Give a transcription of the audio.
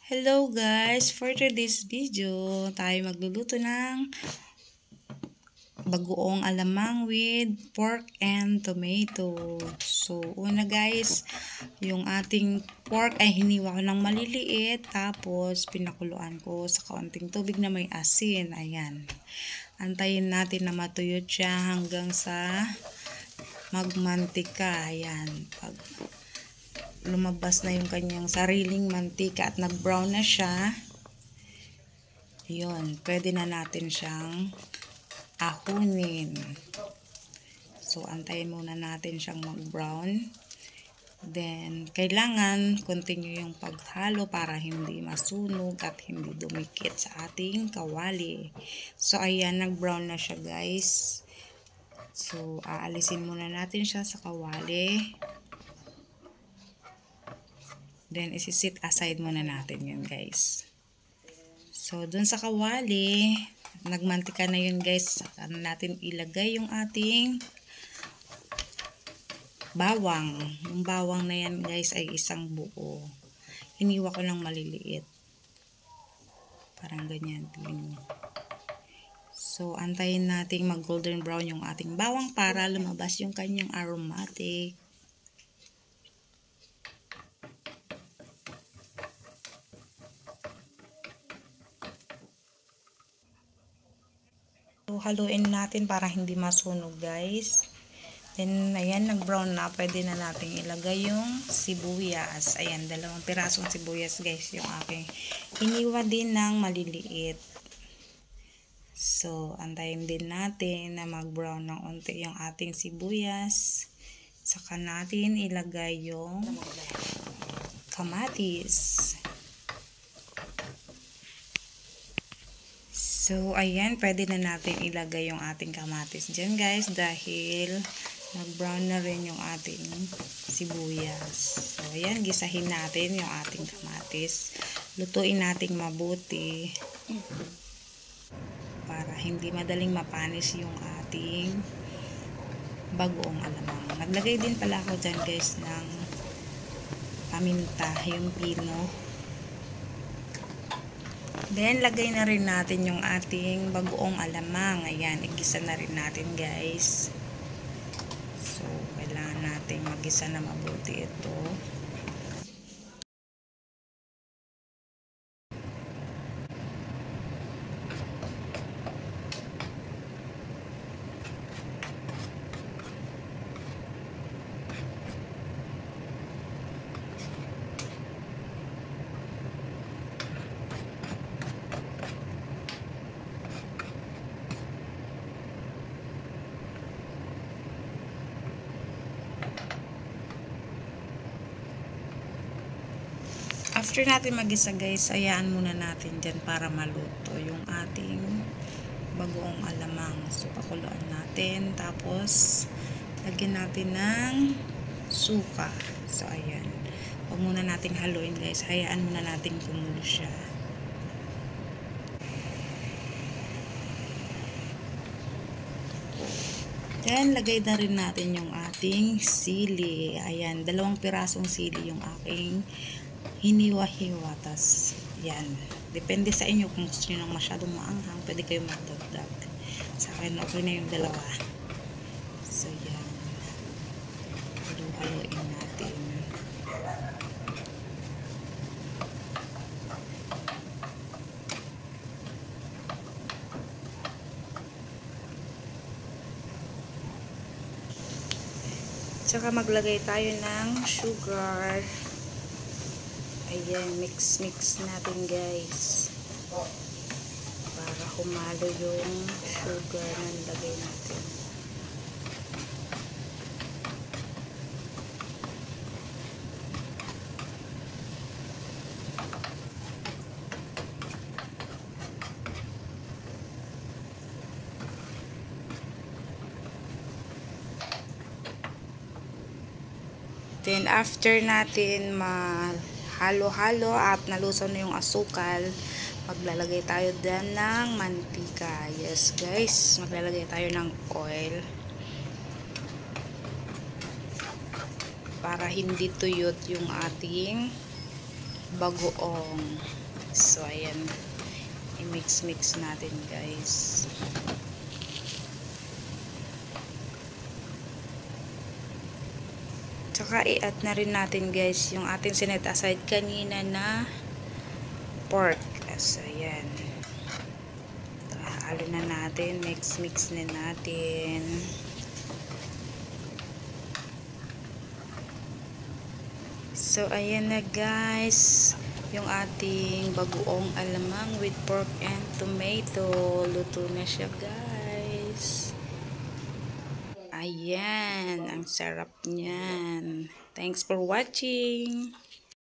Hello guys! For today's video, tayo magluluto ng bagoong alamang with pork and tomato. So, una guys, yung ating pork ay hiniwa ko ng maliliit, tapos pinakuluan ko sa kaunting tubig na may asin. Ayan. Antayin natin na matuyot siya hanggang sa magmantika. Ayan. Pag lumabas na yung kanyang sariling mantika at nag-brown na siya, yun, pwede na natin siyang ahunin. So, antayin muna natin siyang mag-brown. Then, kailangan continue yung paghalo para hindi masunog at hindi dumikit sa ating kawali. So, ayan, nag-brown na siya guys. So, aalisin muna natin siya sa kawali. Then, isi-set aside muna natin yun guys. So, dun sa kawali, nagmantika na yun guys. Ano natin ilagay yung ating bawang. Yung bawang na yan guys ay isang buo. Hiniwa ko ng maliliit. Parang ganyan. So, antayin natin mag golden brown yung ating bawang para lumabas yung kanyang aromatic. So, haluin natin para hindi masunog guys. Then, ayan, nag-brown na. Pwede na natin ilagay yung sibuyas. Ayan, 2 pirasong sibuyas guys yung aking hiniwa din ng maliliit. So, antayin din natin na mag-brown ng unti yung ating sibuyas. Saka natin ilagay yung kamatis. So, ayan, pwede na natin ilagay yung ating kamatis dyan guys dahil nag-brown na rin yung ating sibuyas. So, ayan, gisahin natin yung ating kamatis. Lutuin natin mabuti para hindi madaling mapanis yung ating bagoong alamang. Naglagay din pala ako dyan guys ng paminta, yung pino. Then, lagay na rin natin yung ating bagoong alamang. Ayan, igisa na rin natin guys. So, kailangan natin magisa na mabuti ito. After natin magisa guys, hayaan muna natin dyan para maluto yung ating bagoong alamang. So, pakuluan natin. Tapos, lagyan natin ng suka. So, ayan. Huwag muna natin haluin guys. Hayaan muna natin kumulo siya. Then, lagay na rin natin yung ating sili. Ayan, 2 pirasong sili yung aking hiniwa-hiwa. Tas, yan. Depende sa inyo kung gusto nyo nang masyadong maanghang, pwede kayo magdagdag. Sa akin, okay na yung 2. So, yan. Haluin natin. Tsaka maglagay tayo ng sugar. Ayan, mix natin guys. Para humalo yung sugar na nilagay natin. Then, after natin halo-halo at nalusaw na yung asukal, maglalagay tayo dyan ng mantika. Yes guys, maglalagay tayo ng oil para hindi tuyot yung ating bagoong. So, ayan. I-mix-mix natin, guys. Tsaka i-add na rin natin, guys, yung ating sinet aside kanina na pork. So, ayan. Halo na natin. Mix-mix na natin. So, ayan na, guys. Yung ating bagoong alamang with pork and tomato. Luto na siya, guys. Ayan. Ang sarap niyan. Thanks for watching.